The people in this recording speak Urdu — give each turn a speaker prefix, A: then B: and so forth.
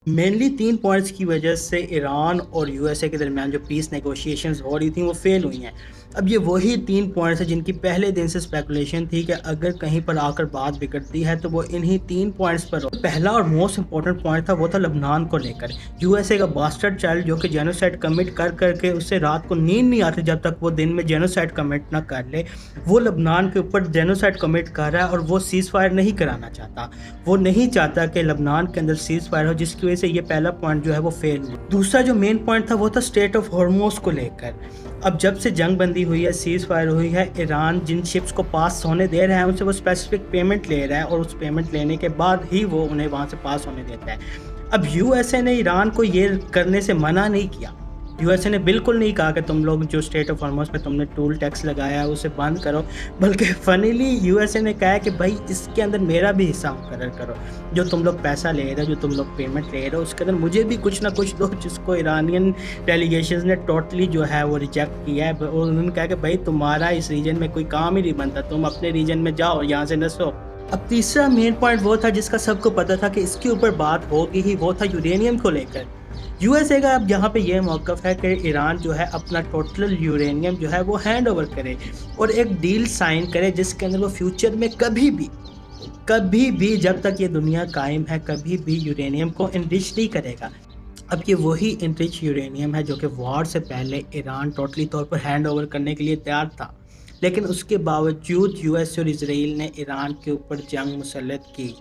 A: مینلی 3 پوائنٹس کی وجہ سے ایران اور یو ایس اے کے درمیان جو پیس نیگوشیشنز ہو رہی تھیں وہ فیل ہوئی ہیں۔ اب یہ وہی 3 پوائنٹس ہیں جن کی پہلے دن سے اسپیکولیشن تھی کہ اگر کہیں پر آ کر بات بگڑتی ہے تو وہ انہی 3 پوائنٹس پر ہو۔ پہلا اور موسٹ امپورٹنٹ پوائنٹ تھا وہ تھا لبنان کو لے کر۔ یو ایس اے کا باسٹرڈ چائلڈ جو کہ جینوسائڈ کمٹ کر کے اس سے رات کو نیند نہیں آتی جب تک وہ دن میں جینوسائڈ کمٹ نہ کر لے، وہ لبنان کے اوپر جینوسائڈ کمٹ کر رہا ہے اور وہ سیز فائر نہیں کرانا چاہتا۔ وہ نہیں چاہتا کہ لبنان کے اندر سیز فائر ہو، جس کی وجہ سے یہ پہلا پوائنٹ جو ہے وہ فیل ہوا۔ دوسرا جو مین پوائنٹ تھا وہ تھا اسٹریٹ آف ہارموز کو لے کر۔ اب جب سے جنگ بندی ہوئی ہے، سیز فائر ہوئی ہے، ایران جن شپس کو پاس ہونے دے رہا ہے ان سے وہ اسپیسیفک پیمنٹ لے رہا ہے اور اس پیمنٹ لینے کے بعد ہی وہ انہیں وہاں سے پاس ہونے دیتا ہے۔ اب یو ایس اے نے ایران کو یہ کرنے سے منع نہیں کیا۔ یو ایس اے نے بالکل نہیں کہا کہ تم لوگ جو اسٹیٹ آف ہارموز پہ تم نے ٹول ٹیکس لگایا ہے اسے بند کرو، بلکہ فنیلی یو ایس اے نے کہا ہے کہ بھائی اس کے اندر میرا بھی حصہ مقرر کرو، جو تم لوگ پیسہ لے رہے ہو، جو تم لوگ پیمنٹ لے رہے ہو، اس کے اندر مجھے بھی کچھ نہ کچھ دو، جس کو ایرانین ڈیلیگیشنز نے ٹوٹلی جو ہے وہ ریجیکٹ کیا ہے، اور انہوں نے کہا کہ بھائی تمہارا اس ریجن میں کوئی کام ہی نہیں بنتا، تم اپنے ریجن میں جاؤ، یہاں سے نسو۔ اب تیسرا مین پوائنٹ وہ تھا جس کا سب کو پتا تھا کہ اس کے اوپر بات ہوگی ہی، وہ تھا یورینیم کو لے کر۔ یو ایس اے کا اب یہاں پہ یہ موقف ہے کہ ایران جو ہے اپنا ٹوٹل یورینیم جو ہے وہ ہینڈ اوور کرے اور ایک ڈیل سائن کرے جس کے اندر وہ فیوچر میں کبھی بھی جب تک یہ دنیا قائم ہے کبھی بھی یورینیم کو انرچ نہیں کرے گا۔ اب یہ وہی انرچ یورینیم ہے جو کہ وار سے پہلے ایران ٹوٹلی طور پر ہینڈ اوور کرنے کے لیے تیار تھا، لیکن اس کے باوجود یو ایس اور اسرائیل نے ایران کے اوپر جنگ مسلط کی۔